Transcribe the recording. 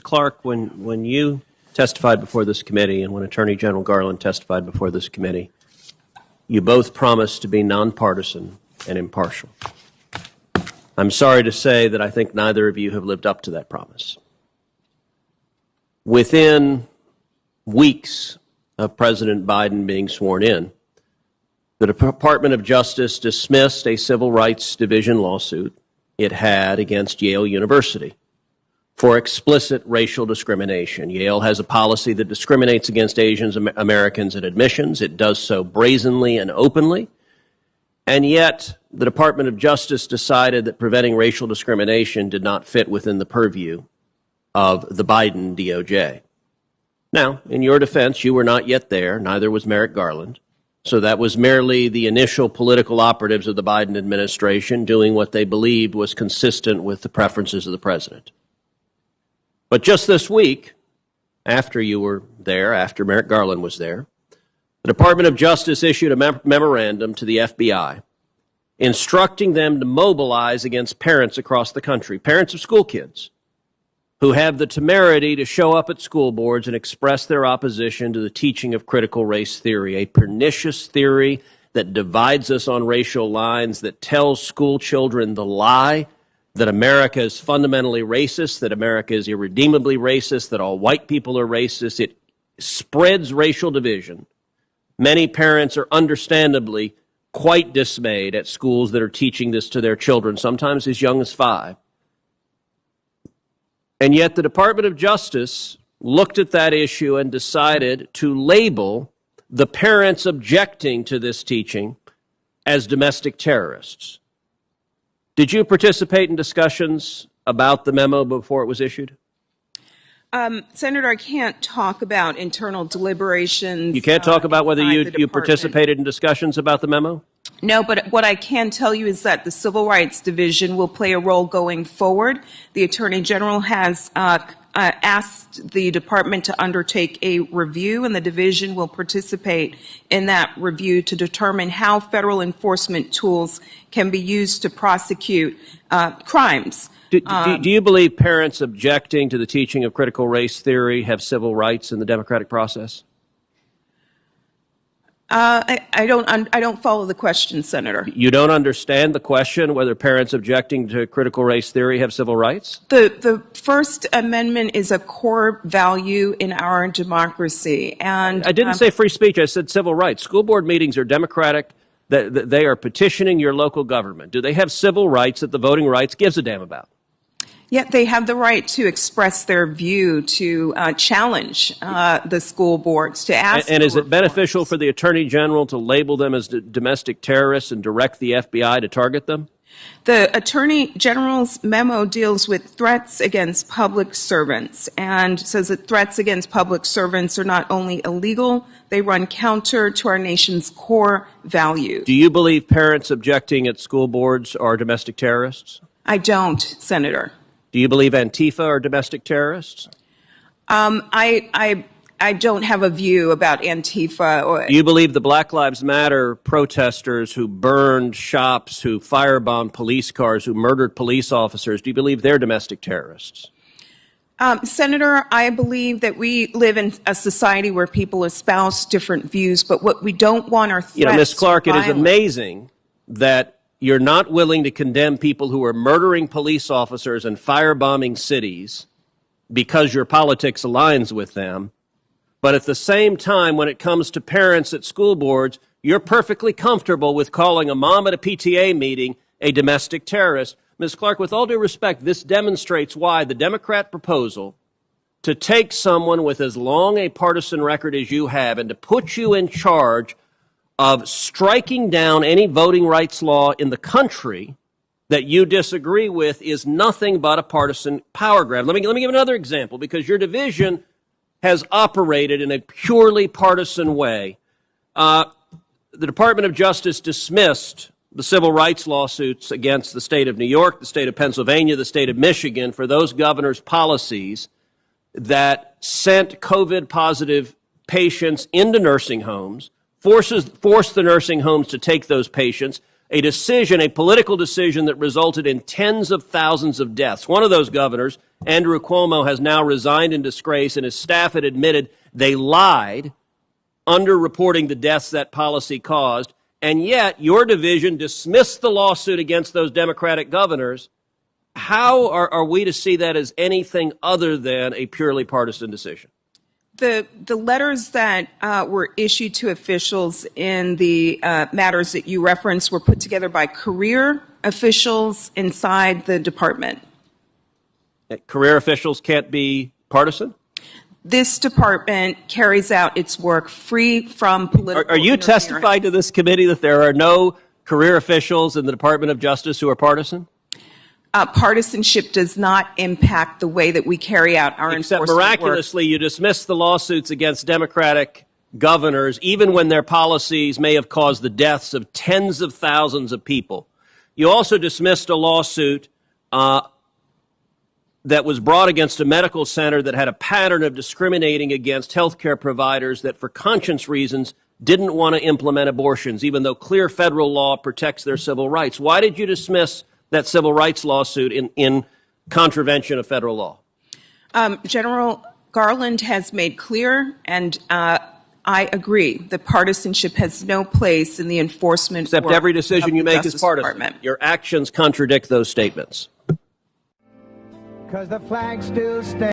Clark, when you testified before this committee and when Attorney General Garland testified before this committee, you both promised to be nonpartisan and impartial. I'm sorry to say that I think neither of you have lived up to that promise. Within weeks of President Biden being sworn in, the Department of Justice dismissed a Civil Rights Division lawsuit it had against Yale University for explicit racial discrimination. Yale has a policy that discriminates against Asian Americans at admissions. It does so brazenly and openly. And yet, the Department of Justice decided that preventing racial discrimination did not fit within the purview of the Biden DOJ. Now, in your defense, you were not yet there, neither was Merrick Garland. So that was merely the initial political operatives of the Biden administration doing what they believed was consistent with the preferences of the president. But just this week, after you were there, after Merrick Garland was there, the Department of Justice issued a memorandum to the FBI instructing them to mobilize against parents across the country, parents of school kids, who have the temerity to show up at school boards and express their opposition to the teaching of critical race theory, a pernicious theory that divides us on racial lines, that tells school children the lie that America is fundamentally racist, that America is irredeemably racist, that all white people are racist. It spreads racial division. Many parents are understandably quite dismayed at schools that are teaching this to their children, sometimes as young as 5. And yet the Department of Justice looked at that issue and decided to label the parents objecting to this teaching as domestic terrorists. Did you participate in discussions about the memo before it was issued? Senator, I can't talk about internal deliberations. You can't talk about whether you participated in discussions about the memo? No, but what I can tell you is that the Civil Rights Division will play a role going forward. The Attorney General has asked the department to undertake a review, and the division will participate in that review to determine how federal enforcement tools can be used to prosecute crimes. Do you believe parents objecting to the teaching of critical race theory have civil rights in the democratic process? I don't follow the question, Senator. You don't understand the question whether parents objecting to critical race theory have civil rights? The First Amendment is a core value in our democracy, and I didn't say free speech. I said civil rights. School board meetings are democratic. They are petitioning your local government. Do they have civil rights that the voting rights gives a damn about? Yet they have the right to express their view, to challenge the school boards, to ask. And is it beneficial for the Attorney General to label them as domestic terrorists and direct the FBI to target them? The Attorney General's memo deals with threats against public servants and says that threats against public servants are not only illegal, they run counter to our nation's core values. Do you believe parents objecting at school boards are domestic terrorists? I don't, Senator. Do you believe Antifa are domestic terrorists? I don't have a view about Antifa. Do you believe the Black Lives Matter protesters who burned shops, who firebombed police cars, who murdered police officers, do you believe they're domestic terrorists? Senator, I believe that we live in a society where people espouse different views, but what we don't want are threats. You know, Ms. Clark, it is amazing that you're not willing to condemn people who are murdering police officers and firebombing cities because your politics aligns with them. But at the same time, when it comes to parents at school boards, you're perfectly comfortable with calling a mom at a PTA meeting a domestic terrorist. Ms. Clark, with all due respect, this demonstrates why the Democrat proposal to take someone with as long a partisan record as you have and to put you in charge of striking down any voting rights law in the country that you disagree with is nothing but a partisan power grab. Let me give another example, because your division has operated in a purely partisan way. The Department of Justice dismissed the civil rights lawsuits against the state of New York, the state of Pennsylvania, the state of Michigan for those governors' policies that sent COVID-positive patients into nursing homes, forced the nursing homes to take those patients, a decision, a political decision that resulted in tens of thousands of deaths. One of those governors, Andrew Cuomo, has now resigned in disgrace, and his staff had admitted they lied, underreporting the deaths that policy caused. And yet, your division dismissed the lawsuit against those Democratic governors. How are we to see that as anything other than a purely partisan decision? The letters that were issued to officials in the matters that you referenced were put together by career officials inside the department. Career officials can't be partisan? This department carries out its work free from political Are you interference. testifying to this committee that there are no career officials in the Department of Justice who are partisan? Partisanship does not impact the way that we carry out our Except enforcement miraculously, you dismissed the lawsuits against Democratic governors, even when their policies may have caused the deaths of tens of thousands of people. You also dismissed a lawsuit that was brought against a medical center that had a pattern of discriminating against healthcare providers that, for conscience reasons, didn't want to implement abortions, even though clear federal law protects their civil rights. Why did you dismiss that civil rights lawsuit in contravention of federal law? General Garland has made clear, and I agree, that partisanship has no place in the enforcement Except work every decision of you the make Justice is partisan. Department. Your actions contradict those statements. 'Cause the flag still stands.